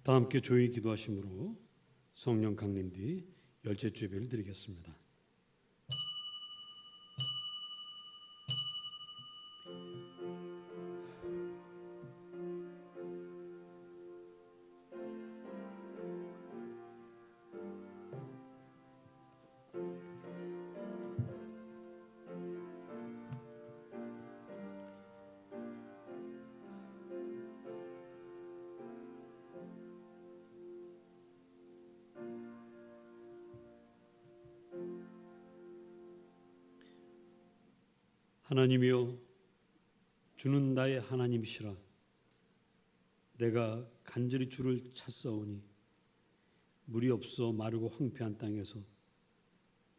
다 함께 조용히 기도하심으로 성령 강림 뒤 열제주 예배를 드리겠습니다. 하나님이여, 주는 나의 하나님이시라. 내가 간절히 주를 찾사오니 물이 없어 마르고 황폐한 땅에서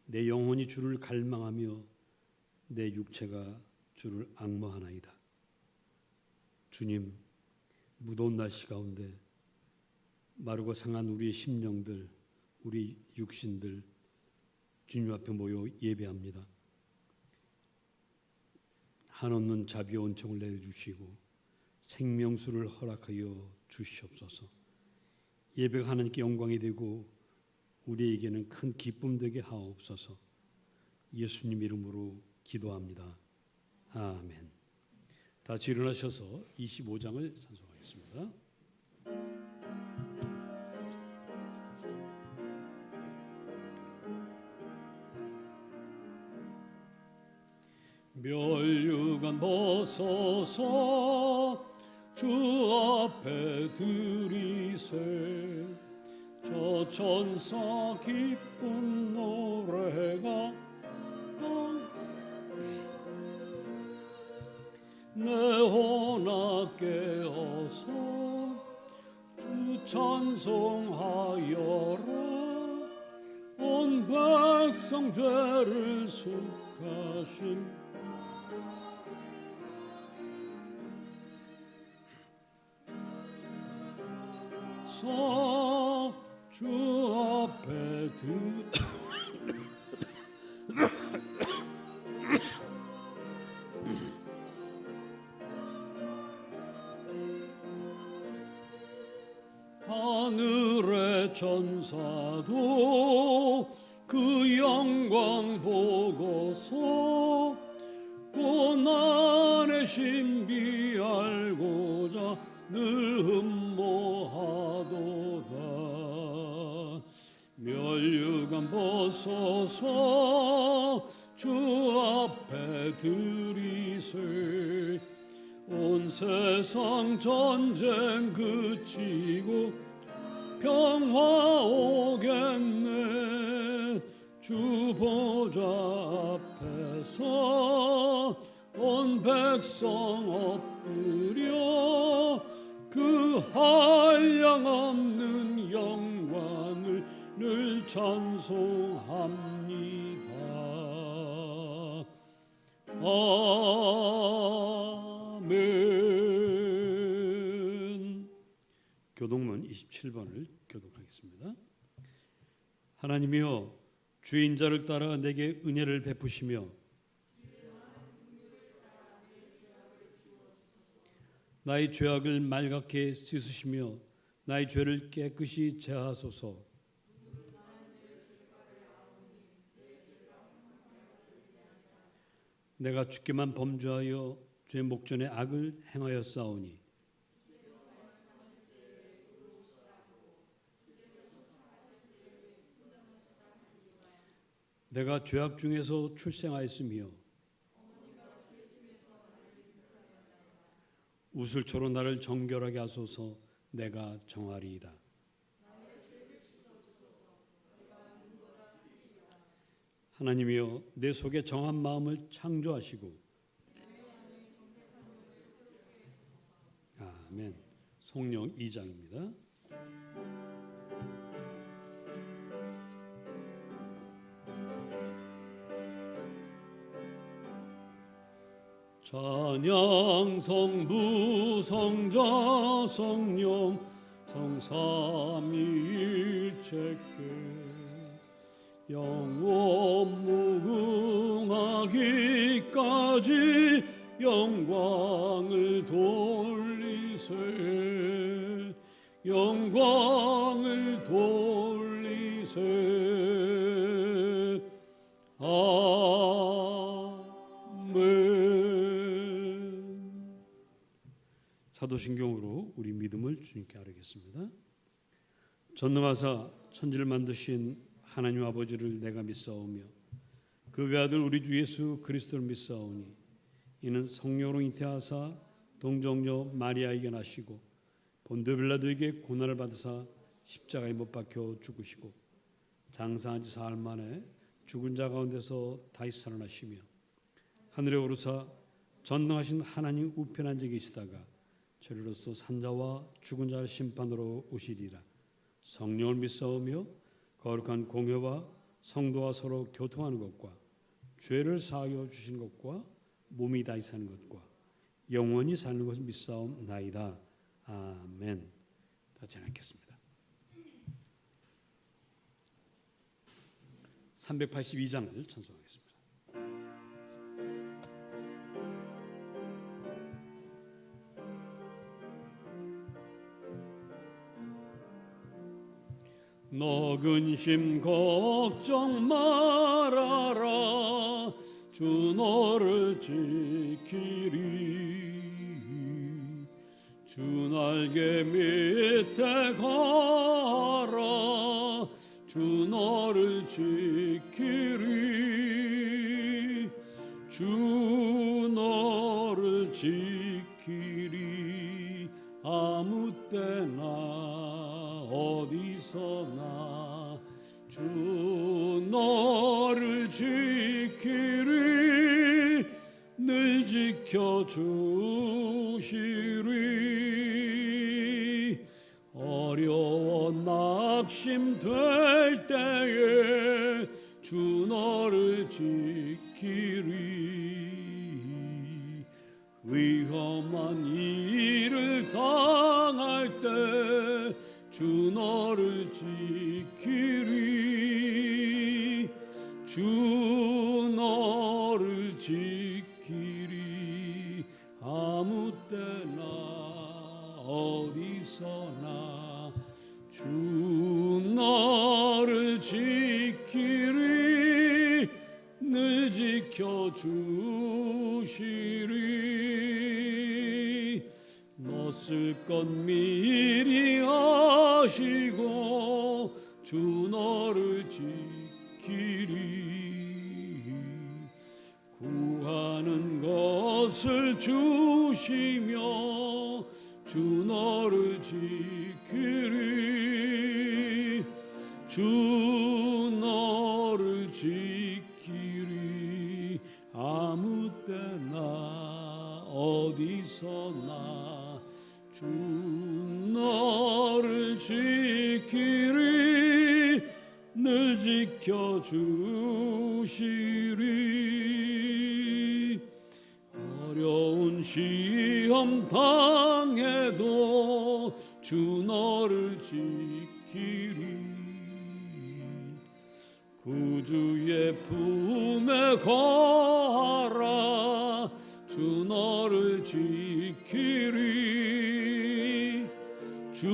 내 영혼이 주를 갈망하며 내 육체가 주를 앙모하나이다. 주님, 무더운 날씨 가운데 마르고 상한 우리의 심령들, 우리 육신들 주님 앞에 모여 예배합니다. 한없는 자비와 은총을 내려주시고 생명수를 허락하여 주시옵소서. 예배가 하나님께 영광이 되고 우리에게는 큰 기쁨 되게 하옵소서. 예수님 이름으로 기도합니다. 아멘. 다 같이 일어나셔서 25장을 찬송하겠습니다. 멸류관 벗어서 주 앞에 들이세. 저 천사 기쁜 노래가 내 혼아 깨어서 주 찬송하여라. 온 백성 죄를 속하신 주 앞에 하늘의 천사도 그 영광 보고서 고난의 신비 알고자 늘 흠모하도다. 멸류관 벗어서 주 앞에 들이세. 온 세상 전쟁 그치고 평화 오겠네. 주 보좌 앞에서 온 백성 엎드려 그 한량없는 영광을 늘 찬송합니다. 아멘. 교독문 27번을 교독하겠습니다. 하나님이여, 주인 자를 따라 내게 은혜를 베푸시며 나의 죄악을 말갛게 씻으시며 나의 죄를 깨끗이 제하소서. 내가 주께만 범죄하여 죄 목전에 악을 행하였사오니 내가 죄악 중에서 출생하였으며 우슬초로 나를 정결하게 하소서. 내가 정하리이다. 하나님이여, 내 속에 정한 마음을 창조하시고 아멘. 성령 2장입니다. 찬양 성부 성자 성령 성삼위일체께 영원 무궁하기까지 영광을 돌리세. 영광을 돌리세. 아멘. 사도신경으로 우리 믿음을 주님께 아뢰겠습니다. 전능하사 천지를 만드신 하나님 아버지를 내가 믿사오며 그 외아들 우리 주 예수 그리스도를 믿사오니 이는 성령으로 잉태하사 동정녀 마리아에게 나시고 본디오 빌라도에게 고난을 받으사 십자가에 못 박혀 죽으시고 장사한 지 사흘 만에 죽은 자 가운데서 다시 살아나시며 하늘에 오르사 전능하신 하나님 우편에 앉아 계시다가 저리로서 산자와 죽은 자를 심판으로 오시리라. 성령을 믿사오며 거룩한 공회와 성도와 서로 교통하는 것과 죄를 사하여 주신 것과 몸이 다시 사는 것과 영원히 사는 것을 믿사옵나이다. 아멘. 다시 읽겠습니다. 382장을 찬송하겠습니다. 너 근심 걱정 말아라. 주 너를 지키리. 주 날개 밑에 가라. 주 너를 지키리. 주 너를 지키리. 아무 때나 어디서나 주 너를 지키리. 늘 지켜주시리. 어려워 낙심될 때에 주 너를 지키리. 위험한 일을 당할 때 주 너를 지키리. 주 너를 지키리. 아무 때나 어디서나 주 너를 지키리. 늘 지켜주시리. 너 쓸 것 미리 아시고 주 너를 지키리. 구하는 것을 주시며 주 너를 지키리. 주 너를 지키리. 아무 때나 어디서나 주 너를 지키리. 늘 지켜주시리. 어려운 시험 당해도 주 너를 지키리. 구주의 품에 거하라. 주 너를 지키리. 주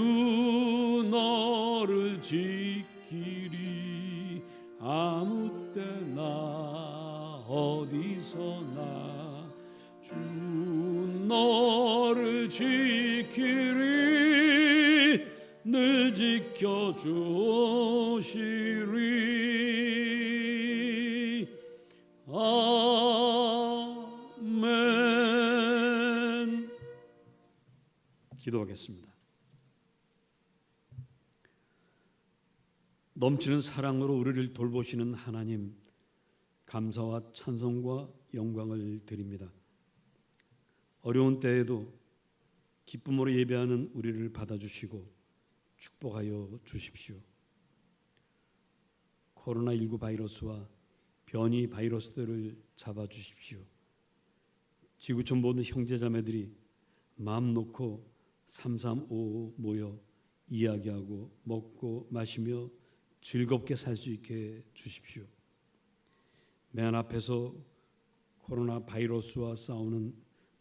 너를 지키리. 아무 때나 어디서나 주 너를 지키리. 늘 지켜주시리. 아멘. 기도하겠습니다. 넘치는 사랑으로 우리를 돌보시는 하나님, 감사와 찬송과 영광을 드립니다. 어려운 때에도 기쁨으로 예배하는 우리를 받아주시고 축복하여 주십시오. 코로나19 바이러스와 변이 바이러스들을 잡아주십시오. 지구촌 모든 형제자매들이 마음 놓고 335 모여 이야기하고 먹고 마시며 즐겁게 살 수 있게 주십시오. 맨 앞에서 코로나 바이러스와 싸우는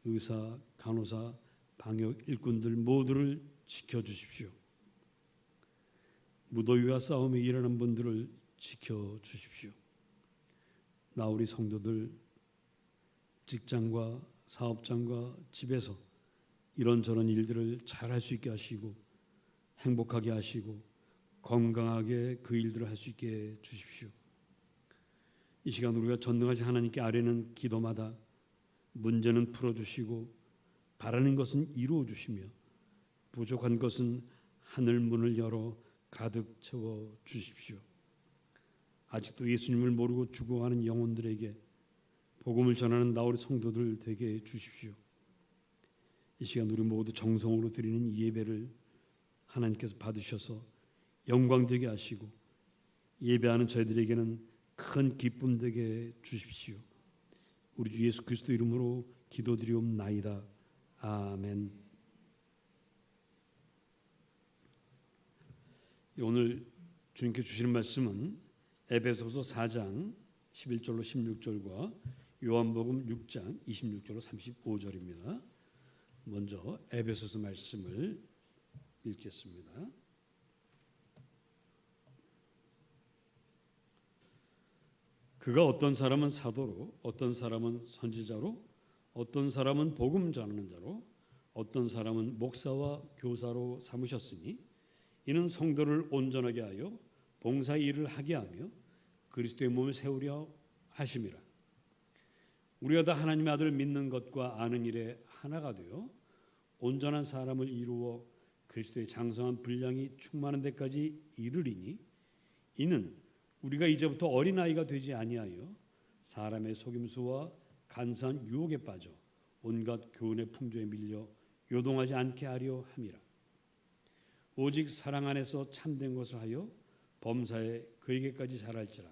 의사, 간호사, 방역 일꾼들 모두를 지켜주십시오. 무더위와 싸움에 일하는 분들을 지켜주십시오. 우리 성도들 직장과 사업장과 집에서 이런저런 일들을 잘할 수 있게 하시고 행복하게 하시고 건강하게 그 일들을 할 수 있게 주십시오. 이 시간 우리가 전능하신 하나님께 아뢰는 기도마다 문제는 풀어주시고 바라는 것은 이루어주시며 부족한 것은 하늘 문을 열어 가득 채워 주십시오. 아직도 예수님을 모르고 죽어가는 영혼들에게 복음을 전하는 우리 성도들 되게 해 주십시오. 이 시간 우리 모두 정성으로 드리는 이 예배를 하나님께서 받으셔서 영광되게 하시고 예배하는 저희들에게는 큰 기쁨 되게 해 주십시오. 우리 주 예수 그리스도 이름으로 기도드리옵나이다. 아멘. 오늘 주님께 주시는 말씀은 에베소서 4장 11절로 16절과 요한복음 6장 26절로 35절입니다. 먼저 에베소서 말씀을 읽겠습니다. 그가 어떤 사람은 사도로, 어떤 사람은 선지자로, 어떤 사람은 복음 전하는 자로, 어떤 사람은 목사와 교사로 삼으셨으니 이는 성도를 온전하게 하여 봉사의 일을 하게 하며 그리스도의 몸을 세우려 하심이라. 우리가 다 하나님의 아들을 믿는 것과 아는 일에 하나가 되어 온전한 사람을 이루어 그리스도의 장성한 분량이 충만한 데까지 이르리니 이는 우리가 이제부터 어린아이가 되지 아니하여 사람의 속임수와 간사한 유혹에 빠져 온갖 교훈의 풍조에 밀려 요동하지 않게 하려 함이라. 오직 사랑 안에서 참된 것을 하여 범사에 그에게까지 자랄지라.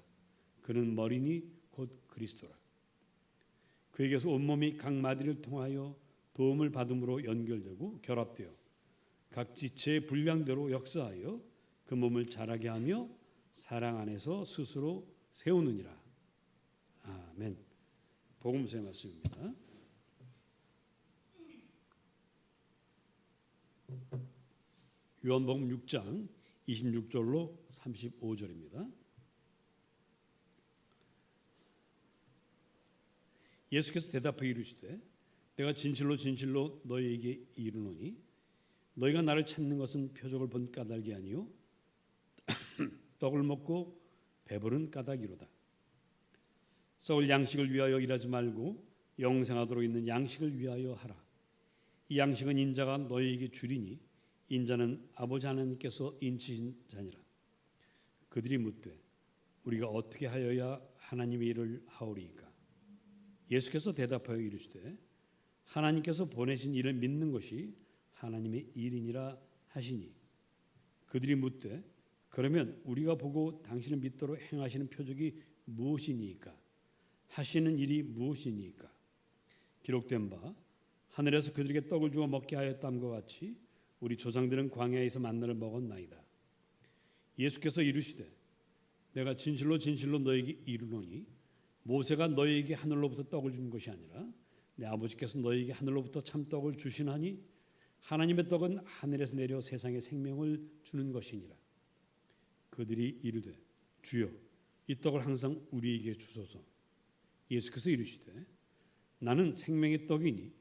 그는 머리니 곧 그리스도라. 그에게서 온몸이 각 마디를 통하여 도움을 받음으로 연결되고 결합되어 각 지체의 분량대로 역사하여 그 몸을 자라게 하며 사랑 안에서 스스로 세우느니라. 아멘. 복음서의 말씀입니다. 요한복음 6장 26절로 35절입니다. 예수께서 대답하여 이르시되 내가 진실로 진실로 너희에게 이르노니 너희가 나를 찾는 것은 표적을 본 까닭이 아니요 떡을 먹고 배부른 까닭이로다. 썩을 양식을 위하여 일하지 말고 영생하도록 있는 양식을 위하여 하라. 이 양식은 인자가 너희에게 주리니 인자는 아버지 하나님께서 인치신 자니라. 그들이 묻되 우리가 어떻게 하여야 하나님의 일을 하오리이까? 예수께서 대답하여 이르시되 하나님께서 보내신 이를 믿는 것이 하나님의 일이니라 하시니 그들이 묻되 그러면 우리가 보고 당신을 믿도록 행하시는 표적이 무엇이니까? 하시는 일이 무엇이니까? 기록된 바 하늘에서 그들에게 떡을 주어 먹게 하였다함과 같이 우리 조상들은 광야에서 만나를 먹었나이다. 예수께서 이르시되 내가 진실로 진실로 너에게 이르노니 모세가 너희에게 하늘로부터 떡을 준 것이 아니라 내 아버지께서 너희에게 하늘로부터 참떡을 주시나니 하나님의 떡은 하늘에서 내려 세상에 생명을 주는 것이니라. 그들이 이르되 주여 이 떡을 항상 우리에게 주소서. 예수께서 이르시되 나는 생명의 떡이니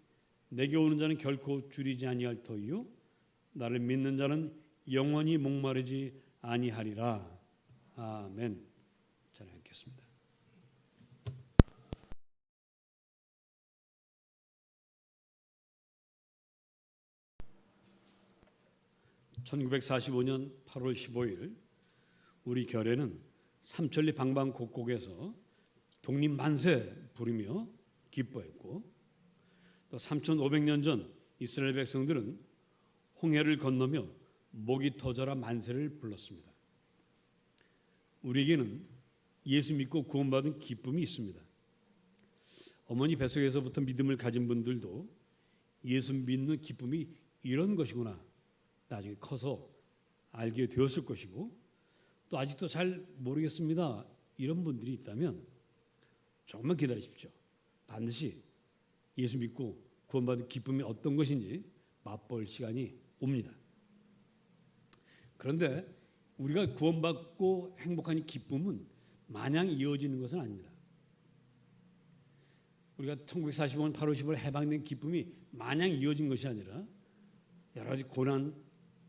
내게 오는 자는 결코 줄이지 아니할 터이요 나를 믿는 자는 영원히 목마르지 아니하리라. 아멘. 잘 읽겠습니다. (1945년 8월 15일) 우리 결에는 삼천리 방방곡곡에서 독립만세 부르며 기뻐했고 또 3,500년 전 이스라엘 백성들은 홍해를 건너며 목이 터져라 만세를 불렀습니다. 우리에게는 예수 믿고 구원받은 기쁨이 있습니다. 어머니 뱃속에서부터 믿음을 가진 분들도 예수 믿는 기쁨이 이런 것이구나 나중에 커서 알게 되었을 것이고 또 아직도 잘 모르겠습니다 이런 분들이 있다면 조금만 기다리십시오. 반드시 예수 믿고 구원받은 기쁨이 어떤 것인지 맛볼 시간이 옵니다. 그런데 우리가 구원받고 행복한 이 기쁨은 마냥 이어지는 것은 아닙니다. 우리가 1945년 8월 10일 해방된 기쁨이 마냥 이어진 것이 아니라 여러 가지 고난,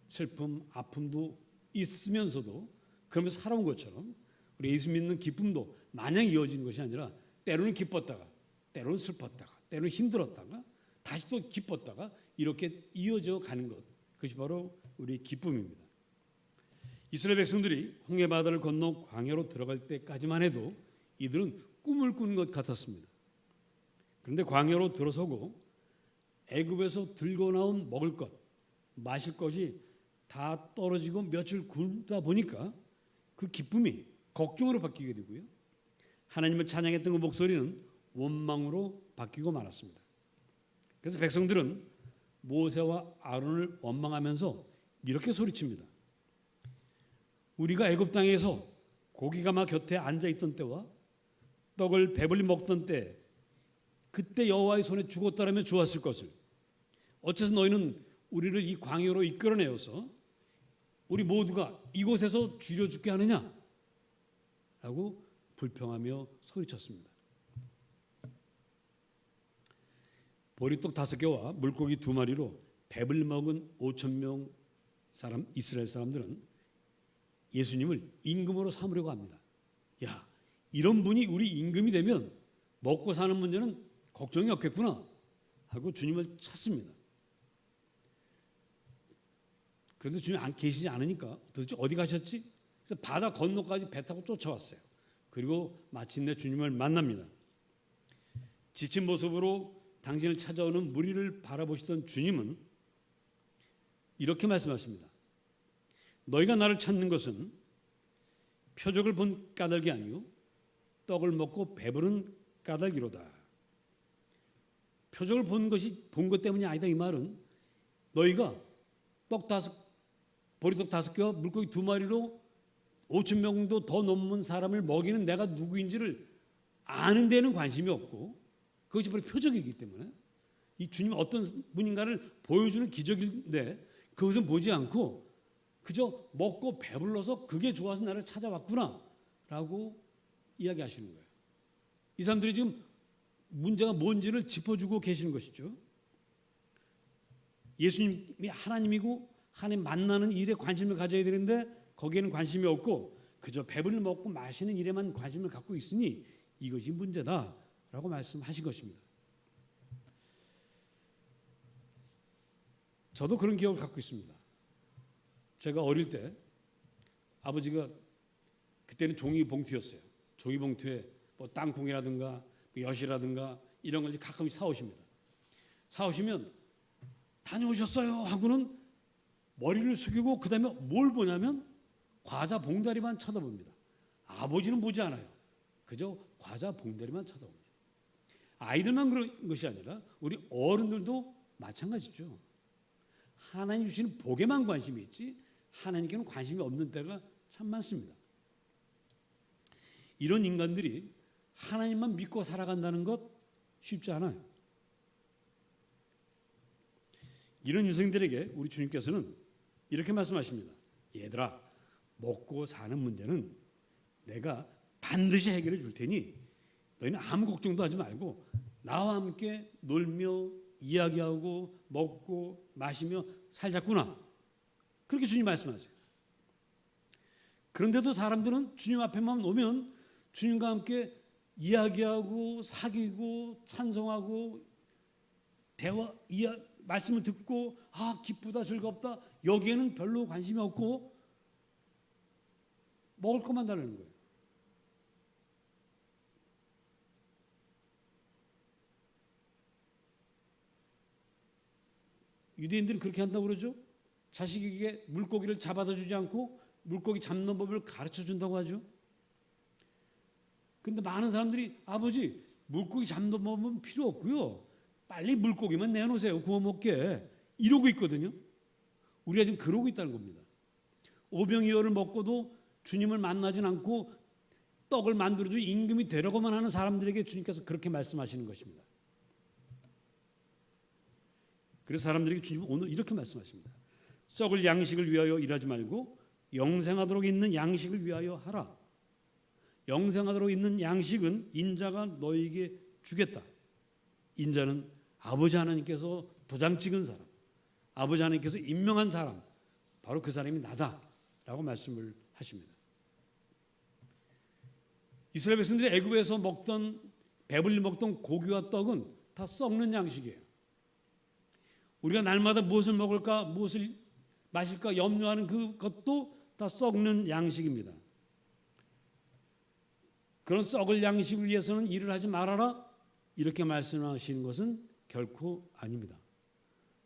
슬픔, 아픔도 있으면서도 그러면서 살아온 것처럼 우리 예수 믿는 기쁨도 마냥 이어진 것이 아니라 때로는 기뻤다가 때로는 슬펐다가 때로는 힘들었다가 다시 또 기뻤다가 이렇게 이어져 가는 것, 그것이 바로 우리 기쁨입니다. 이스라엘 백성들이 홍해바다를 건너 광야로 들어갈 때까지만 해도 이들은 꿈을 꾸는 것 같았습니다. 그런데 광야로 들어서고 애굽에서 들고 나온 먹을 것, 마실 것이 다 떨어지고 며칠 굶다 보니까 그 기쁨이 걱정으로 바뀌게 되고요. 하나님을 찬양했던 그 목소리는 원망으로 바뀌고 말았습니다. 그래서 백성들은 모세와 아론을 원망하면서 이렇게 소리칩니다. 우리가 애굽 땅에서 고기가마 곁에 앉아 있던 때와 떡을 배불리 먹던 때 그때 여호와의 손에 죽었더라면 좋았을 것을 어째서 너희는 우리를 이 광야로 이끌어내어서 우리 모두가 이곳에서 죽여 죽게 하느냐? 라고 불평하며 소리쳤습니다. 보리떡 5개와 물고기 2마리로 배불리 먹은 5,000명 사람, 이스라엘 사람들은 예수님을 임금으로 삼으려고 합니다. 야, 이런 분이 우리 임금이 되면 먹고 사는 문제는 걱정이 없겠구나 하고 주님을 찾습니다. 그런데 주님 안 계시지 않으니까 도대체 어디 가셨지? 그래서 바다 건너까지 배 타고 쫓아왔어요. 그리고 마침내 주님을 만납니다. 지친 모습으로 당신을 찾아오는 무리를 바라보시던 주님은 이렇게 말씀하십니다. 너희가 나를 찾는 것은 표적을 본 까닭이 아니요 떡을 먹고 배부른 까닭이로다. 표적을 본 것 때문이 아니다. 이 말은 너희가 보리떡 5개와 물고기 2마리로 5,000명도 더 넘는 사람을 먹이는 내가 누구인지를 아는 데는 관심이 없고 그것이 바로 표적이기 때문에 이 주님이 어떤 분인가를 보여주는 기적인데 그것은 보지 않고 그저 먹고 배불러서 그게 좋아서 나를 찾아왔구나 라고 이야기하시는 거예요. 이 사람들이 지금 문제가 뭔지를 짚어주고 계시는 것이죠. 예수님이 하나님이고 하나님 만나는 일에 관심을 가져야 되는데 거기에는 관심이 없고 그저 배불리 먹고 마시는 일에만 관심을 갖고 있으니 이것이 문제다라고 말씀하신 것입니다. 저도 그런 기억을 갖고 있습니다. 제가 어릴 때 아버지가 그때는 종이 봉투였어요. 종이 봉투에 뭐 땅콩이라든가 엿이라든가 이런 걸 가끔 사오십니다. 사오시면 다녀오셨어요 하고는 머리를 숙이고 그 다음에 뭘 보냐면 과자 봉다리만 쳐다봅니다. 아버지는 보지 않아요. 그저 과자 봉다리만 쳐다봅니다. 아이들만 그런 것이 아니라 우리 어른들도 마찬가지죠. 하나님 주시는 복에만 관심이 있지 하나님께는 관심이 없는 때가 참 많습니다. 이런 인간들이 하나님만 믿고 살아간다는 것 쉽지 않아요. 이런 인생들에게 우리 주님께서는 이렇게 말씀하십니다. 얘들아, 먹고 사는 문제는 내가 반드시 해결해 줄 테니 너희는 아무 걱정도 하지 말고 나와 함께 놀며 이야기하고 먹고 마시며 살자꾸나. 그렇게 주님 말씀하세요. 그런데도 사람들은 주님 앞에만 오면 주님과 함께 이야기하고 사귀고 찬송하고 말씀을 듣고 기쁘다 즐겁다 여기에는 별로 관심이 없고 먹을 것만 달라는 거예요. 유대인들은 그렇게 한다고 그러죠. 자식에게 물고기를 잡아다 주지 않고 물고기 잡는 법을 가르쳐 준다고 하죠. 근데 많은 사람들이 아버지 물고기 잡는 법은 필요 없고요. 빨리 물고기만 내놓으세요. 구워 먹게. 이러고 있거든요. 우리가 지금 그러고 있다는 겁니다. 오병이어를 먹고도 주님을 만나진 않고 떡을 만들어주고 임금이 되려고만 하는 사람들에게 주님께서 그렇게 말씀하시는 것입니다. 그래서 사람들에게 주님은 오늘 이렇게 말씀하십니다. 썩을 양식을 위하여 일하지 말고 영생하도록 있는 양식을 위하여 하라. 영생하도록 있는 양식은 인자가 너에게 주겠다. 인자는 아버지 하나님께서 도장 찍은 사람, 아버지 하나님께서 임명한 사람, 바로 그 사람이 나다라고 말씀을 하십니다. 이스라엘 백성들이 애굽에서 먹던, 배불리 먹던 고기와 떡은 다 썩는 양식이에요. 우리가 날마다 무엇을 먹을까, 무엇을 마실까 염려하는 그것도 다 썩는 양식입니다. 그런 썩을 양식을 위해서는 일을 하지 말아라, 이렇게 말씀하시는 것은 결코 아닙니다.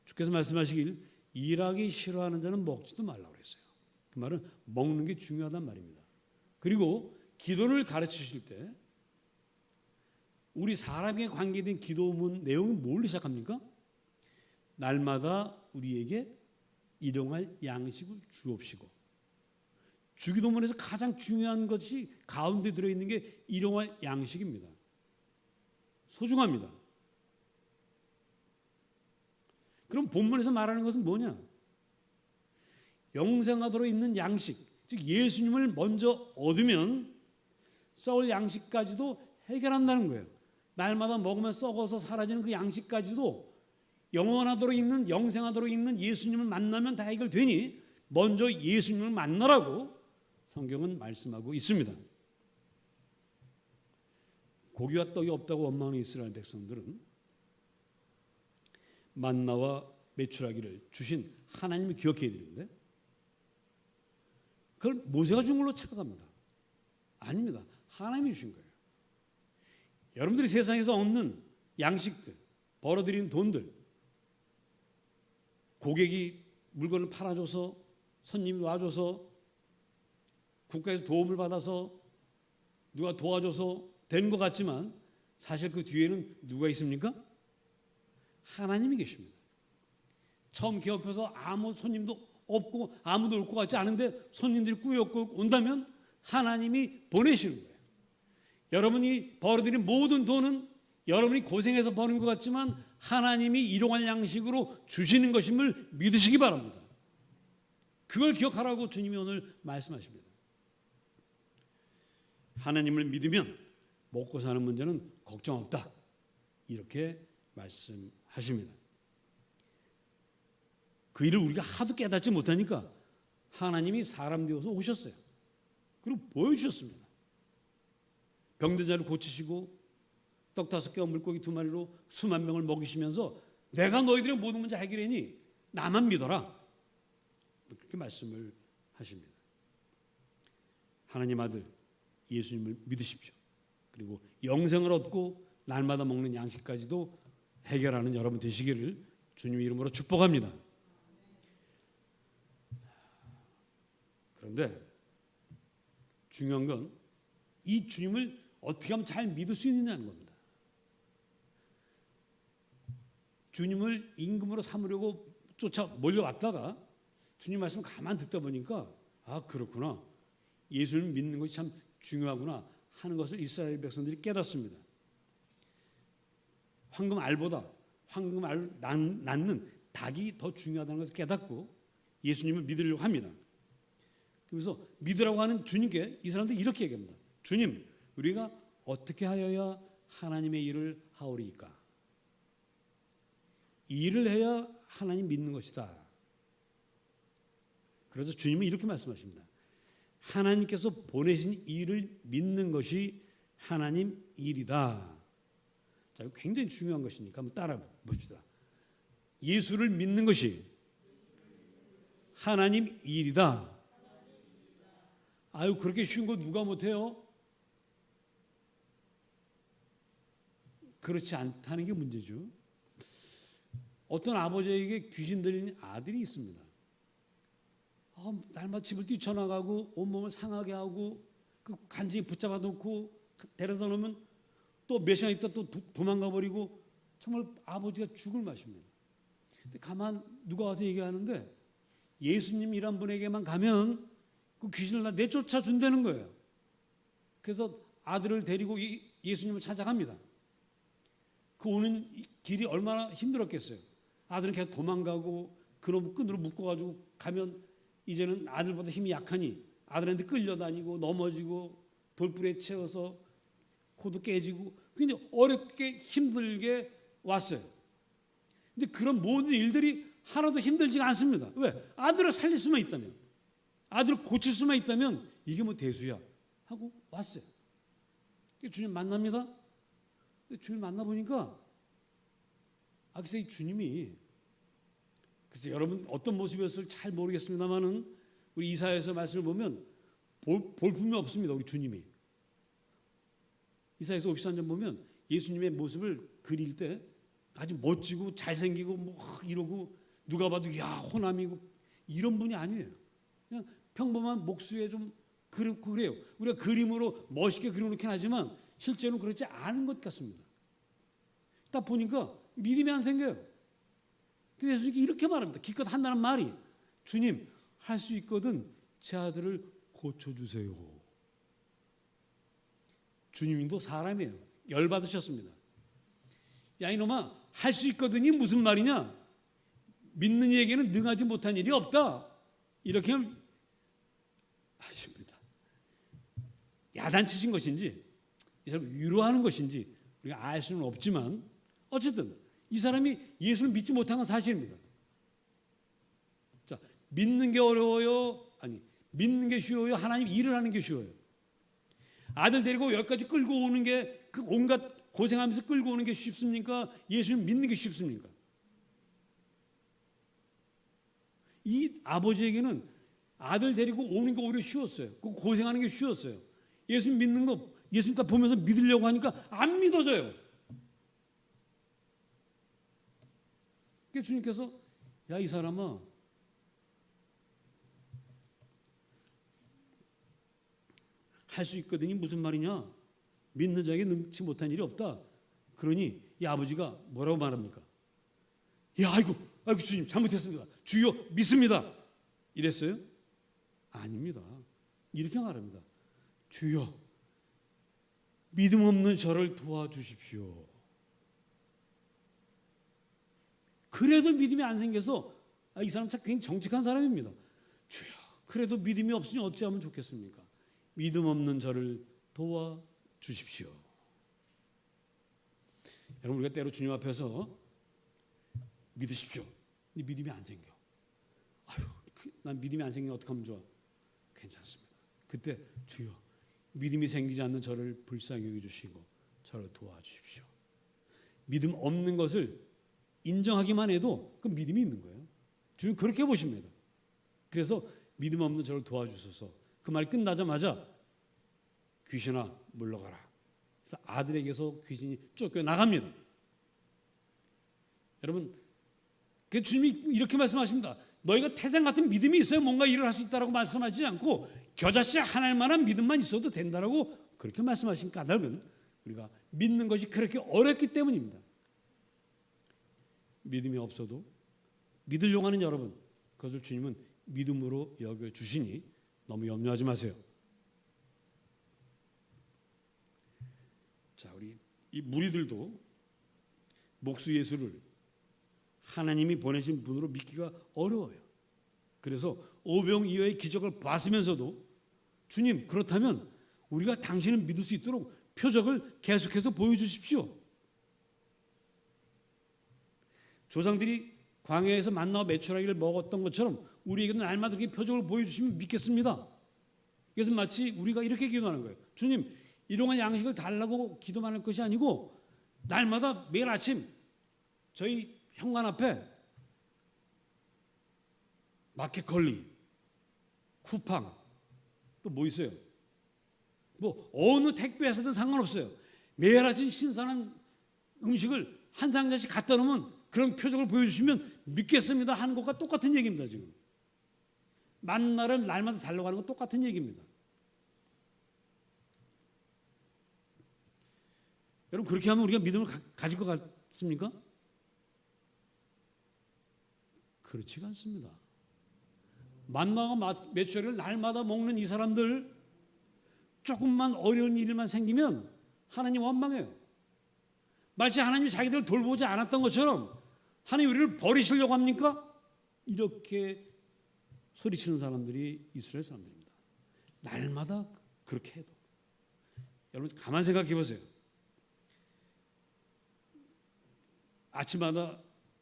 주께서 말씀하시길 일하기 싫어하는 자는 먹지도 말라고 그랬어요. 그 말은 먹는 게 중요하단 말입니다. 그리고 기도를 가르치실 때 우리 사람에 관계된 기도문 내용이 뭘로 시작합니까? 날마다 우리에게 일용할 양식을 주옵시고, 주기도문에서 가장 중요한 것이 가운데 들어있는 게 일용할 양식입니다. 소중합니다. 그럼 본문에서 말하는 것은 뭐냐? 영생하도록 있는 양식, 즉 예수님을 먼저 얻으면 썩을 양식까지도 해결한다는 거예요. 날마다 먹으면 썩어서 사라지는 그 양식까지도 영원하도록 있는, 영생하도록 있는 예수님을 만나면 다 해결되니 먼저 예수님을 만나라고 성경은 말씀하고 있습니다. 고기와 떡이 없다고 원망하는 이스라엘 백성들은 만나와 메추라기를 주신 하나님을 기억해야 되는데 그걸 모세가 준 걸로 착각합니다. 아닙니다. 하나님이 주신 거예요. 여러분들이 세상에서 얻는 양식들, 벌어들이는 돈들, 고객이 물건을 팔아줘서, 손님이 와줘서, 국가에서 도움을 받아서, 누가 도와줘서 되는 것 같지만 사실 그 뒤에는 누가 있습니까? 하나님이 계십니다. 처음 개업해서 아무 손님도 없고 아무도 올 것 같지 않은데 손님들이 꾸역꾸역 온다면 하나님이 보내시는 거예요. 여러분이 벌어들인 모든 돈은 여러분이 고생해서 버는 것 같지만 하나님이 일용할 양식으로 주시는 것임을 믿으시기 바랍니다. 그걸 기억하라고 주님이 오늘 말씀하십니다. 하나님을 믿으면 먹고 사는 문제는 걱정 없다, 이렇게 말씀하십니다. 그 일을 우리가 하도 깨닫지 못하니까 하나님이 사람 되어서 오셨어요. 그리고 보여주셨습니다. 병든 자를 고치시고 떡 5개와 물고기 2마리로 수만 명을 먹이시면서 내가 너희들의 모든 문제 해결하니 나만 믿어라, 그렇게 말씀을 하십니다. 하나님 아들 예수님을 믿으십시오. 그리고 영생을 얻고 날마다 먹는 양식까지도 해결하는 여러분 되시기를 주님의 이름으로 축복합니다. 그런데 중요한 건 이 주님을 어떻게 하면 잘 믿을 수 있느냐는 겁니다. 주님을 임금으로 삼으려고 쫓아 몰려왔다가 주님 말씀 가만 듣다 보니까 아, 그렇구나, 예수를 믿는 것이 참 중요하구나 하는 것을 이스라엘 백성들이 깨닫습니다. 황금알보다 황금알 낳는 닭이 더 중요하다는 것을 깨닫고 예수님을 믿으려고 합니다. 그래서 믿으라고 하는 주님께 이 사람들이 이렇게 얘기합니다. 주님, 우리가 어떻게 하여야 하나님의 일을 하오리이까? 일을 해야 하나님 믿는 것이다. 그래서 주님은 이렇게 말씀하십니다. 하나님께서 보내신 일을 믿는 것이 하나님 일이다. 자, 이거 굉장히 중요한 것이니까 한번 따라 봅시다. 예수를 믿는 것이 하나님 일이다. 아유, 그렇게 쉬운 거 누가 못해요? 그렇지 않다는 게 문제죠. 어떤 아버지에게 귀신 들린 아들이 있습니다. 날마다 집을 뛰쳐나가고 온몸을 상하게 하고 그 간증히 붙잡아 놓고 데려다 놓으면 또 몇 시간 있다 또 도망가 버리고 정말 아버지가 죽을 맛입니다. 근데 가만 누가 와서 얘기하는데 예수님이란 분에게만 가면 그 귀신을 다 내쫓아 준다는 거예요. 그래서 아들을 데리고 예수님을 찾아갑니다. 그 오는 길이 얼마나 힘들었겠어요. 아들은 계속 도망가고 그놈 끈으로 묶어가지고 가면 이제는 아들보다 힘이 약하니 아들한테 끌려다니고 넘어지고 돌불에 채워서 코도 깨지고 근데 어렵게 힘들게 왔어요. 근데 그런 모든 일들이 하나도 힘들지가 않습니다. 왜? 아들을 살릴 수만 있다면, 아들을 고칠 수만 있다면 이게 뭐 대수야 하고 왔어요. 주님 만납니다. 주님 만나보니까 글쎄 이 주님이 글쎄 여러분 어떤 모습이었을지 잘 모르겠습니다만은 우리 이사야서 말씀을 보면 볼품이 없습니다. 우리 주님이 이사야서 53장 보면 예수님의 모습을 그릴 때 아주 멋지고 잘생기고 뭐 이러고 누가 봐도 야 호남이고 이런 분이 아니에요. 그냥 평범한 목수에 좀 그래요. 우리가 그림으로 멋있게 그려놓긴 하지만 실제로는 그렇지 않은 것 같습니다. 딱 보니까 믿음이 안 생겨요. 그래서 예수님이 이렇게 말합니다. 기껏 한다는 말이 주님 할 수 있거든 제 아들을 고쳐주세요. 주님도 사람이에요. 열받으셨습니다. 야 이놈아 할 수 있거든이 무슨 말이냐. 믿는 이에게는 능하지 못한 일이 없다. 이렇게 하십니다. 야단치신 것인지 이 사람 위로하는 것인지 우리가 알 수는 없지만 어쨌든 이 사람이 예수를 믿지 못한 건 사실입니다. 자, 믿는 게 어려워요? 아니, 믿는 게 쉬워요? 하나님 일을 하는 게 쉬워요? 아들 데리고 여기까지 끌고 오는 게 그 온갖 고생하면서 끌고 오는 게 쉽습니까? 예수님 믿는 게 쉽습니까? 이 아버지에게는 아들 데리고 오는 게 오히려 쉬웠어요. 그 고생하는 게 쉬웠어요. 예수님 믿는 거 예수님 다 보면서 믿으려고 하니까 안 믿어져요. 그래서 주님께서 야 이 사람아 할 수 있거든이 무슨 말이냐? 믿는 자에게 능치 못한 일이 없다. 그러니 이 아버지가 뭐라고 말합니까? 야 아이고 주님 잘못했습니다. 주여 믿습니다. 이랬어요? 아닙니다. 이렇게 말합니다. 주여 믿음 없는 저를 도와주십시오. 그래도 믿음이 안 생겨서 이 사람 참 굉장히 정직한 사람입니다. 주여 그래도 믿음이 없으니 어찌하면 좋겠습니까? 믿음 없는 저를 도와주십시오. 여러분 우리가 때로 주님 앞에서 믿으십시오. 근데 믿음이 안 생겨. 난 믿음이 안 생기면 어떻게 하면 좋아? 괜찮습니다. 그때 주여 믿음이 생기지 않는 저를 불쌍히 여겨주시고 저를 도와주십시오. 믿음 없는 것을 인정하기만 해도 그 믿음이 있는 거예요. 주님 그렇게 보십니다. 그래서 믿음 없는 저를 도와주소서. 그 말이 끝나자마자 귀신아 물러가라. 그래서 아들에게서 귀신이 쫓겨나갑니다. 여러분 그 주님이 이렇게 말씀하십니다. 너희가 태생 같은 믿음이 있어야 뭔가 일을 할 수 있다라고 말씀하시지 않고 겨자씨 하나일 만한 믿음만 있어도 된다라고 그렇게 말씀하신 까닭은 우리가 믿는 것이 그렇게 어렵기 때문입니다. 믿음이 없어도 믿으려고 하는 여러분 그것을 주님은 믿음으로 여겨주시니 너무 염려하지 마세요. 자, 우리 이 무리들도 목수 예수를 하나님이 보내신 분으로 믿기가 어려워요. 그래서 오병이어의 기적을 봤으면서도 주님 그렇다면 우리가 당신을 믿을 수 있도록 표적을 계속해서 보여주십시오. 조상들이 광야에서 만나와 메추라기를 먹었던 것처럼 우리에게도 날마다 이렇게 표적을 보여주시면 믿겠습니다. 그래서 마치 우리가 이렇게 기도하는 거예요. 주님 일용할 양식을 달라고 기도만 할 것이 아니고 날마다 매일 아침 저희 현관 앞에 마켓컬리, 쿠팡 또 뭐 있어요? 뭐 어느 택배 회사든 상관없어요. 매일 아침 신선한 음식을 한 상자씩 갖다 놓으면 그런 표적을 보여주시면 믿겠습니다 하는 것과 똑같은 얘기입니다. 지금 만나를 날마다 달라고 하는 건 똑같은 얘기입니다. 여러분 그렇게 하면 우리가 믿음을 가질 것 같습니까? 그렇지가 않습니다. 만나와 메추라기를 날마다 먹는 이 사람들 조금만 어려운 일만 생기면 하나님 원망해요. 마치 하나님이 자기들을 돌보지 않았던 것처럼 하나님 우리를 버리시려고 합니까? 이렇게 소리치는 사람들이 이스라엘 사람들입니다. 날마다 그렇게 해도. 여러분 가만 생각해 보세요. 아침마다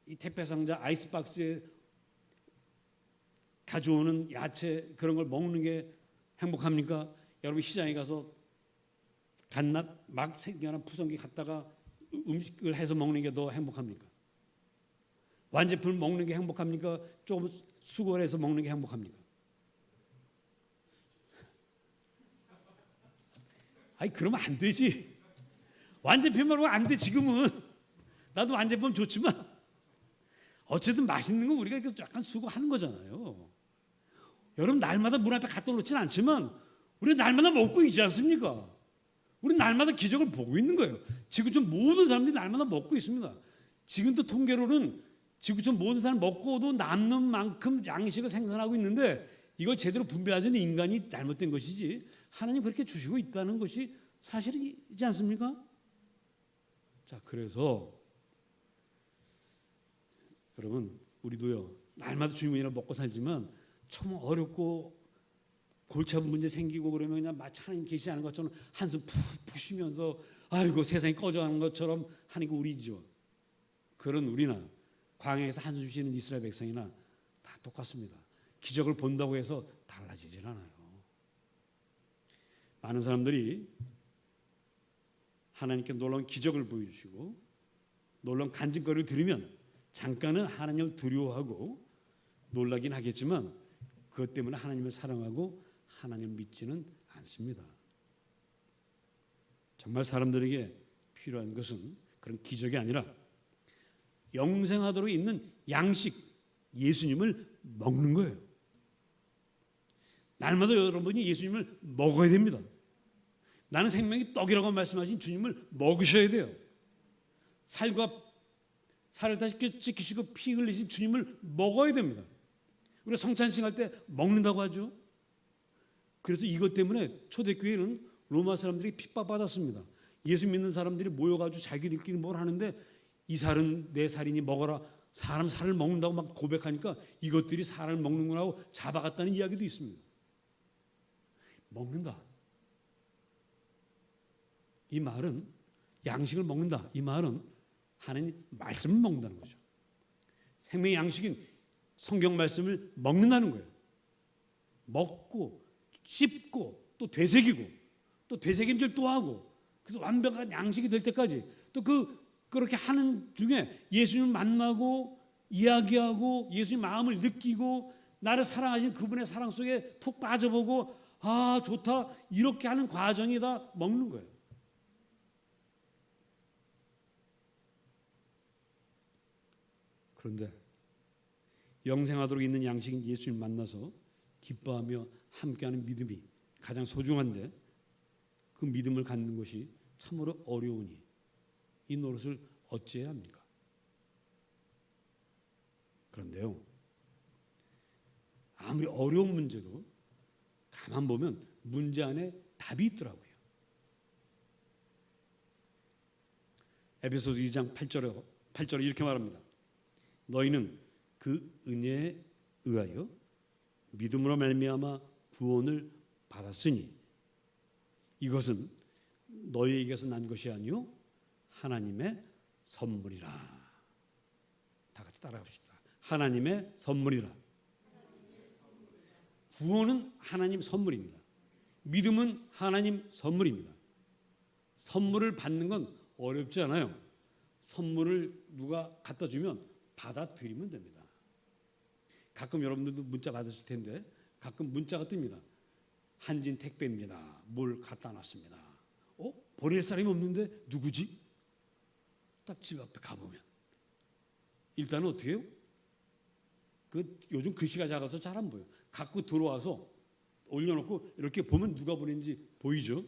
이 택배 상자 아이스박스에 가져오는 야채 그런 걸 먹는 게 행복합니까? 여러분 시장에 가서 갓날 막 생겨난 푸성기 갖다가 음식을 해서 먹는 게 더 행복합니까? 완제품을 먹는 게 행복합니까? 조금 수고를 해서 먹는 게 행복합니까? 아니 그러면 안 되지. 완제품으로 안 돼. 지금은 나도 완제품 좋지만 어쨌든 맛있는 건 우리가 약간 수고하는 거잖아요. 여러분 날마다 문 앞에 갖다 놓지는 않지만 우리 날마다 먹고 있지 않습니까? 우리 날마다 기적을 보고 있는 거예요. 지구촌 모든 사람들이 날마다 먹고 있습니다. 지금도 통계로는 지구촌 모든 사람 먹고도 남는 만큼 양식을 생산하고 있는데 이걸 제대로 분배하지 않는 인간이 잘못된 것이지 하나님 그렇게 주시고 있다는 것이 사실이지 않습니까? 자, 그래서 여러분 우리도요 날마다 주님이나 먹고 살지만 참 어렵고 골치 아픈 문제 생기고 그러면 그냥 마치 하나님 계시지 않은 것처럼 한숨 푹 쉬면서 아이고 세상이 꺼져가는 것처럼 하는 게 우리죠. 그런 우리나 광야에서 한숨 쉬는 이스라엘 백성이나 다 똑같습니다. 기적을 본다고 해서 달라지질 않아요. 많은 사람들이 하나님께 놀라운 기적을 보여주시고 놀라운 간증거리를 들으면 잠깐은 하나님을 두려워하고 놀라긴 하겠지만 그것 때문에 하나님을 사랑하고 하나님을 믿지는 않습니다. 정말 사람들에게 필요한 것은 그런 기적이 아니라 영생하도록 있는 양식 예수님을 먹는 거예요. 날마다 여러분이 예수님을 먹어야 됩니다. 나는 생명의 떡이라고 말씀하신 주님을 먹으셔야 돼요. 살을 다시 찢기시고 피 흘리신 주님을 먹어야 됩니다. 우리가 성찬식 할 때 먹는다고 하죠. 그래서 이것 때문에 초대교회는 로마 사람들이 핍박받았습니다. 예수 믿는 사람들이 모여가지고 자기들끼리 뭘 하는데 이 살은 내 살이니 먹어라. 사람 살을 먹는다고 막 고백하니까 이것들이 살을 먹는구나 하고 잡아갔다는 이야기도 있습니다. 먹는다. 이 말은 양식을 먹는다. 이 말은 하나님 말씀을 먹는다는 거죠. 생명의 양식인 성경 말씀을 먹는다는 거예요. 먹고 씹고 또 되새기고 또 되새김질 또 하고 그래서 완벽한 양식이 될 때까지 또 그렇게 하는 중에 예수님을 만나고 이야기하고 예수님 마음을 느끼고 나를 사랑하신 그분의 사랑 속에 푹 빠져보고 아 좋다 이렇게 하는 과정이 다 먹는 거예요. 그런데 영생하도록 있는 양식인 예수님 만나서 기뻐하며 함께하는 믿음이 가장 소중한데 그 믿음을 갖는 것이 참으로 어려우니 이 노릇을 어찌해야 합니까? 그런데요 아무리 어려운 문제도 가만 보면 문제 안에 답이 있더라고요. 에베소서 2장 8절에 이렇게 말합니다. 너희는 그 은혜에 의하여 믿음으로 말미암아 구원을 받았으니 이것은 너희에게서 난 것이 아니요 하나님의 선물이라. 다 같이 따라합시다. 하나님의 선물이라. 구원은 하나님 선물입니다. 믿음은 하나님 선물입니다. 선물을 받는 건 어렵지 않아요. 선물을 누가 갖다 주면 받아들이면 됩니다. 가끔 여러분들도 문자 받으실 텐데 가끔 문자가 뜹니다. 한진 택배입니다. 뭘 갖다 놨습니다. 보낼 사람이 없는데 누구지? 딱 집 앞에 가보면 일단은 어떻게 해요? 요즘 글씨가 작아서 잘 안 보여. 갖고 들어와서 올려놓고 이렇게 보면 누가 보낸지 보이죠?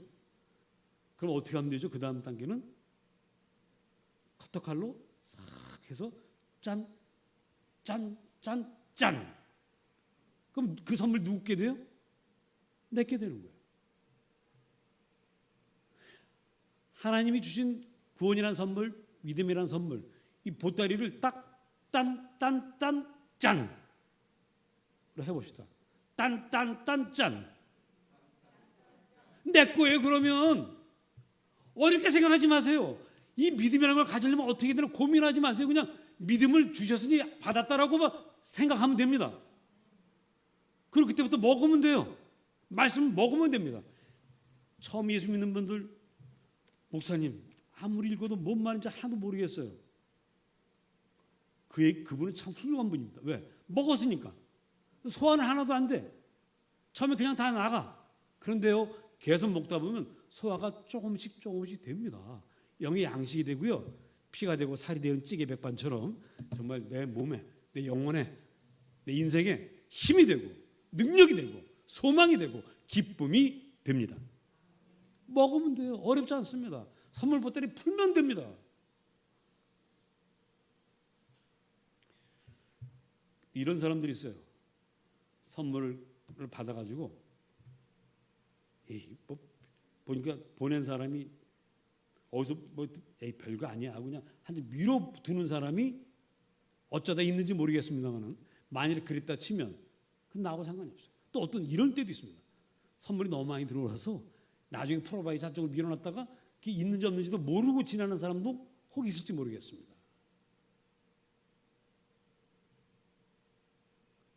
그럼 어떻게 하면 되죠? 그 다음 단계는 커터칼로 싹 해서 짠, 짠, 짠, 짠. 그럼 그 선물 누구께 돼요? 내게 되는 거예요. 하나님이 주신 구원이란 선물, 믿음이란 선물, 이 보따리를 딱 딴, 딴, 딴, 짠. 해봅시다. 딴딴딴짠. 내 거예요. 그러면 어렵게 생각하지 마세요. 이 믿음이라는 걸 가지려면 어떻게든 고민하지 마세요. 그냥 믿음을 주셨으니 받았다라고 생각하면 됩니다. 그리고 그때부터 먹으면 돼요. 말씀 먹으면 됩니다. 처음 예수 믿는 분들, 목사님 아무리 읽어도 뭔 말인지 하나도 모르겠어요. 그분은 참 훌륭한 분입니다. 왜? 먹었으니까. 소화는 하나도 안 돼. 처음에 그냥 다 나가. 그런데요, 계속 먹다 보면 소화가 조금씩 됩니다. 영의 양식이 되고요, 피가 되고 살이 되는 찌개 백반처럼 정말 내 몸에, 내 영혼에, 내 인생에 힘이 되고 능력이 되고 소망이 되고 기쁨이 됩니다. 먹으면 돼요. 어렵지 않습니다. 선물 보따리 풀면 됩니다. 이런 사람들이 있어요. 선물을 받아가지고 보니까 보낸 사람이 어디서 별거 아니야 하고 그냥 한테 밀어두는 사람이 어쩌다 있는지 모르겠습니다만은, 만일에 그랬다 치면 그건 나하고 상관이 없어요. 또 어떤 이런 때도 있습니다. 선물이 너무 많이 들어와서 나중에 풀어봐야 저쪽으로 밀어놨다가 그게 있는지 없는지도 모르고 지나는 사람도 혹 있을지 모르겠습니다.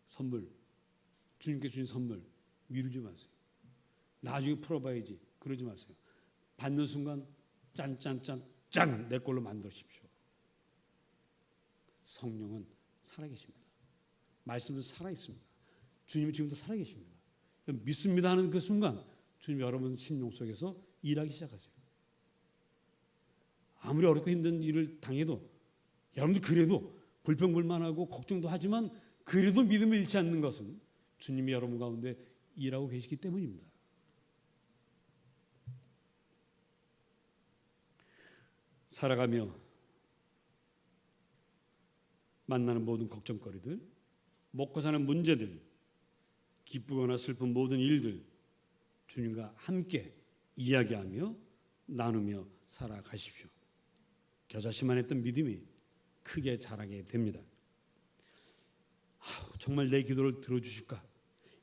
선물, 주님께 주신 선물 미루지 마세요. 나중에 풀어봐야지 그러지 마세요. 받는 순간 짠 내 걸로 만드십시오. 성령은 살아계십니다. 말씀은 살아있습니다. 주님은 지금도 살아계십니다. 믿습니다 하는 그 순간 주님 여러분 심령 속에서 일하기 시작하세요. 아무리 어렵고 힘든 일을 당해도 여러분들 그래도 불평불만하고 걱정도 하지만 그래도 믿음을 잃지 않는 것은 주님이 여러분 가운데 일하고 계시기 때문입니다. 살아가며 만나는 모든 걱정거리들, 먹고 사는 문제들, 기쁘거나 슬픈 모든 일들 주님과 함께 이야기하며 나누며 살아가십시오. 겨자씨만 했던 믿음이 크게 자라게 됩니다. 정말 내 기도를 들어주실까?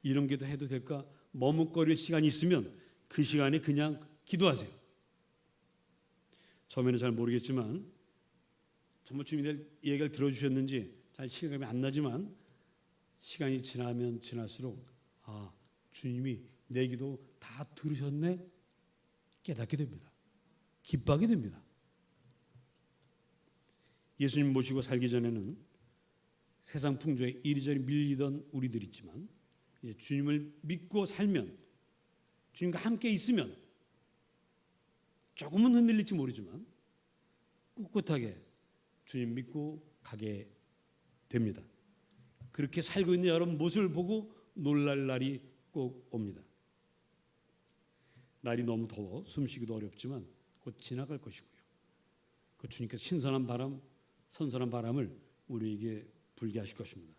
이런 기도 해도 될까? 머뭇거릴 시간이 있으면 그 시간에 그냥 기도하세요. 처음에는 잘 모르겠지만 정말 주님이 이 얘기를 들어주셨는지 잘 실감이 안 나지만 시간이 지나면 지날수록 주님이 내 기도 다 들으셨네 깨닫게 됩니다. 기뻐하게 됩니다. 예수님 모시고 살기 전에는 세상 풍조에 이리저리 밀리던 우리들 있지만 이제 주님을 믿고 살면, 주님과 함께 있으면 조금은 흔들릴지 모르지만 꿋꿋하게 주님 믿고 가게 됩니다. 그렇게 살고 있는 여러분 모습을 보고 놀랄 날이 꼭 옵니다. 날이 너무 더워 숨쉬기도 어렵지만 곧 지나갈 것이고요. 그 주님께서 신선한 바람, 선선한 바람을 우리에게 불게 하실 것입니다.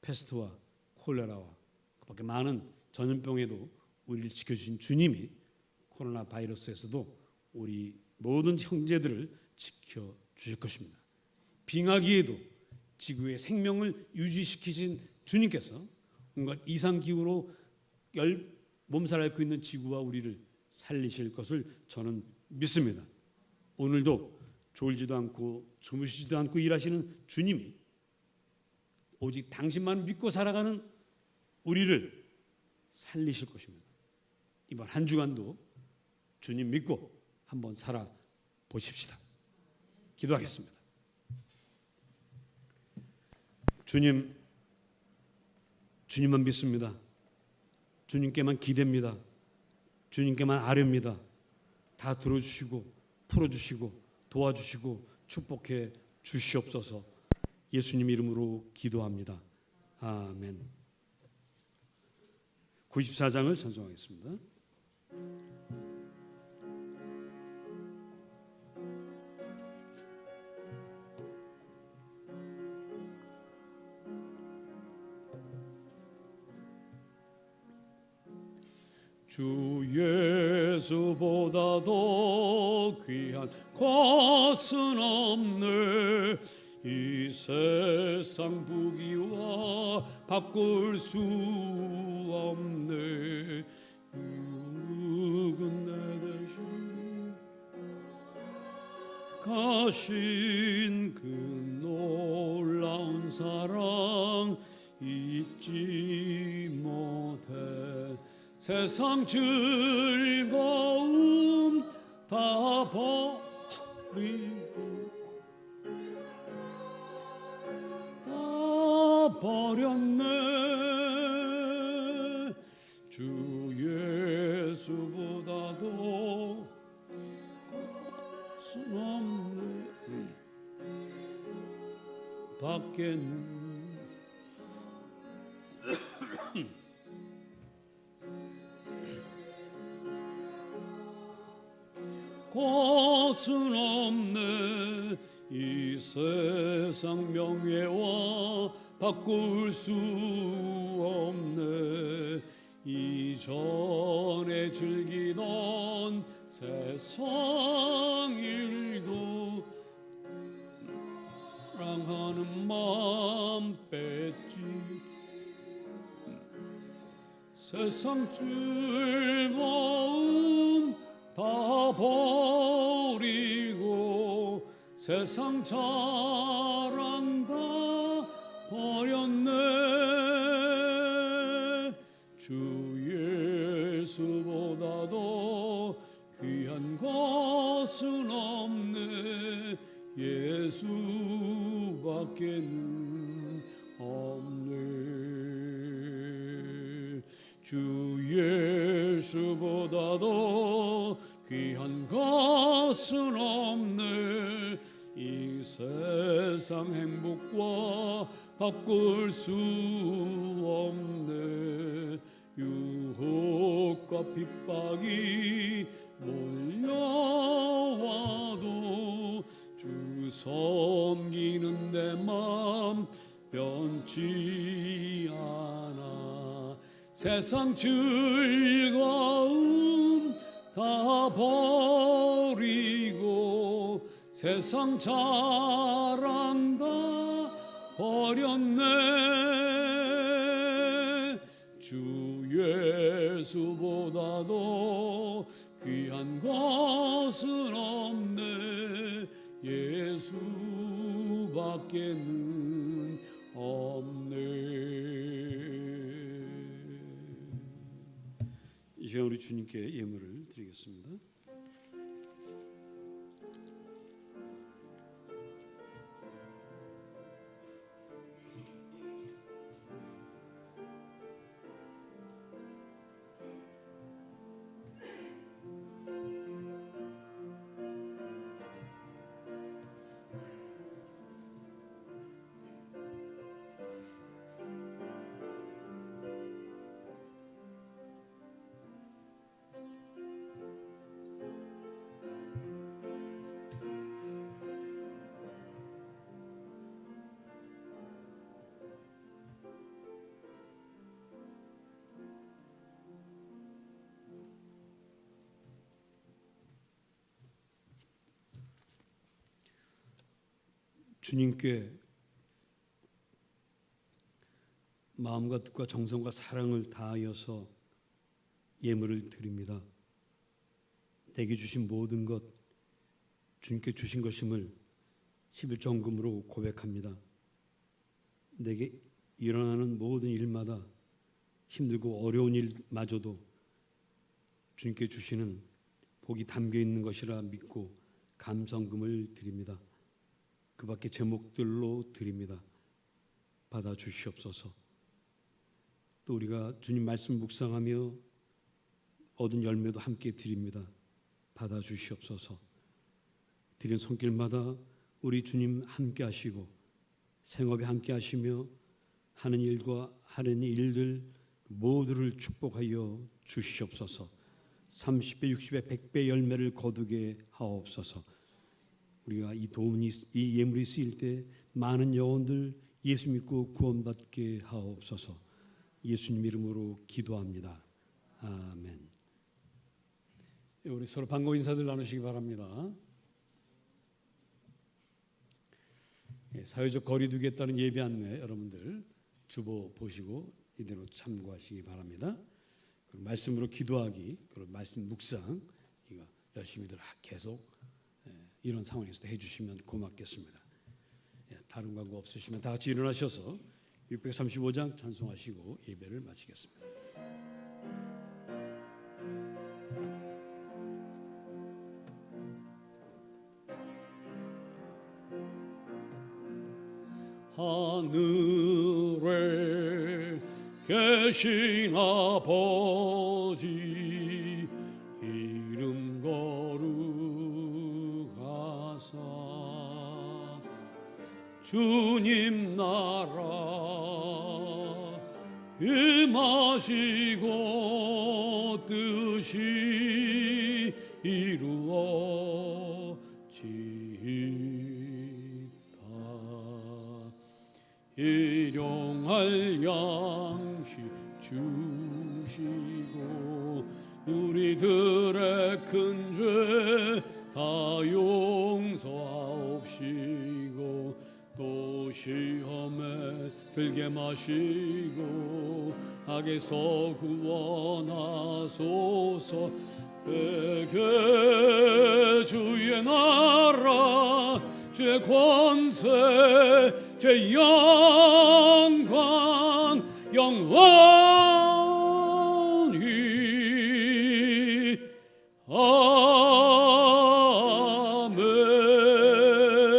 패스트와 콜레라와 그밖에 많은 전염병에도 우리를 지켜주신 주님이 코로나 바이러스에서도 우리 모든 형제들을 지켜주실 것입니다. 빙하기에도 지구의 생명을 유지시키신 주님께서 온갖 이상기후로 몸살 앓고 있는 지구와 우리를 살리실 것을 저는 믿습니다. 오늘도 졸지도 않고 주무시지도 않고 일하시는 주님이 오직 당신만 믿고 살아가는 우리를 살리실 것입니다. 이번 한 주간도 주님 믿고 한번 살아보십시다. 기도하겠습니다. 주님만 믿습니다. 주님께만 기대입니다. 주님께만 아뢰입니다. 다 들어주시고 풀어주시고 도와주시고 축복해 주시옵소서. 예수님 이름으로 기도합니다. 아멘. 94장을 찬송하겠습니다. 주 예수보다 더 귀한 것은 없네. 이 세상 부귀와 바꿀 수 없네. 육은 내 대신 가신 그 놀라운 사랑 잊지 못해. 세상 즐거움 다 버리고 다 버렸네. 주 예수보다도 수 없네. 밖에는 곳은 없네. 이 세상 명예와 바꿀 수 없네. 이전에 즐기던 세상 일도 사랑하는 마음 뺐지. 세상 즐거움 다 버리고 세상 자랑 다 버렸네. 주 예수보다도 귀한 것은 없네. 예수밖에는 없네. 주 예수보다도 귀한 것은 없네. 이 세상 행복과 바꿀 수 없네. 유혹과 핍박이 몰려와도 주 섬기는 내 맘 변치 않아. 세상 즐거움 다 버리고 세상 자랑 다 버렸네. 주 예수보다도 귀한 것은 없네. 예수밖에는 없네. 이 시간 우리 주님께 예물을 드리겠습니다. 주님께 마음과 뜻과 정성과 사랑을 다하여서 예물을 드립니다. 내게 주신 모든 것 주님께 주신 것임을 11정금으로 고백합니다. 내게 일어나는 모든 일마다 힘들고 어려운 일마저도 주님께 주시는 복이 담겨 있는 것이라 믿고 감성금을 드립니다. 그 밖에 제목들로 드립니다. 받아 주시옵소서. 또 우리가 주님 말씀 묵상하며 얻은 열매도 함께 드립니다. 받아 주시옵소서. 드린 손길마다 우리 주님 함께 하시고 생업에 함께 하시며 하는 일과 하는 일들 모두를 축복하여 주시옵소서. 30배, 60배, 100배 열매를 거두게 하옵소서. 우리가 이 돈이 이 예물이 쓰일 때 많은 영혼들 예수 믿고 구원받게 하옵소서. 예수님 이름으로 기도합니다. 아멘. 우리 서로 반가운 인사들 나누시기 바랍니다. 사회적 거리두기에 따른 예배 안내 여러분들 주보 보시고 이대로 참고하시기 바랍니다. 그리고 말씀으로 기도하기, 그리고 말씀 묵상 이거 열심히들 계속 이런 상황에서도 해주시면 고맙겠습니다. 다른 광고 없으시면 다 같이 일어나셔서 635장 찬송하시고 예배를 마치겠습니다. 하늘에 계신 아버지 이름 거룩하사 주님 나라 임하시고 뜻이 이루어지이다. 일용할 양식 주시고 우리들의 큰 죄 다 용서하옵시고 또 시험에 들게 마시고 악에서 구원하소서. 내게 주의 나라 주의 권세 주의 영광 영원히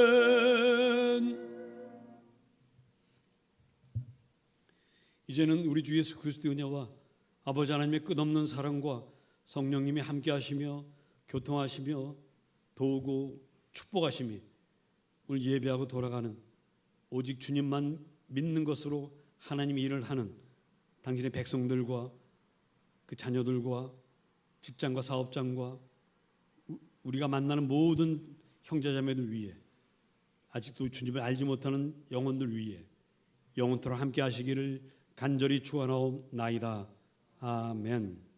아멘. 이제는 우리 주 예수 그리스도의 은혜와 아버지 하나님의 끝없는 사랑과 성령님이 함께하시며 교통하시며 도우고 축복하심이 오늘 예배하고 돌아가는 오직 주님만 믿는 것으로 하나님이 일을 하는 당신의 백성들과 그 자녀들과 직장과 사업장과 우리가 만나는 모든 형제자매들 위해 아직도 주님을 알지 못하는 영혼들 위해 영원토록 함께 하시기를 간절히 축원하옵나이다. 아멘.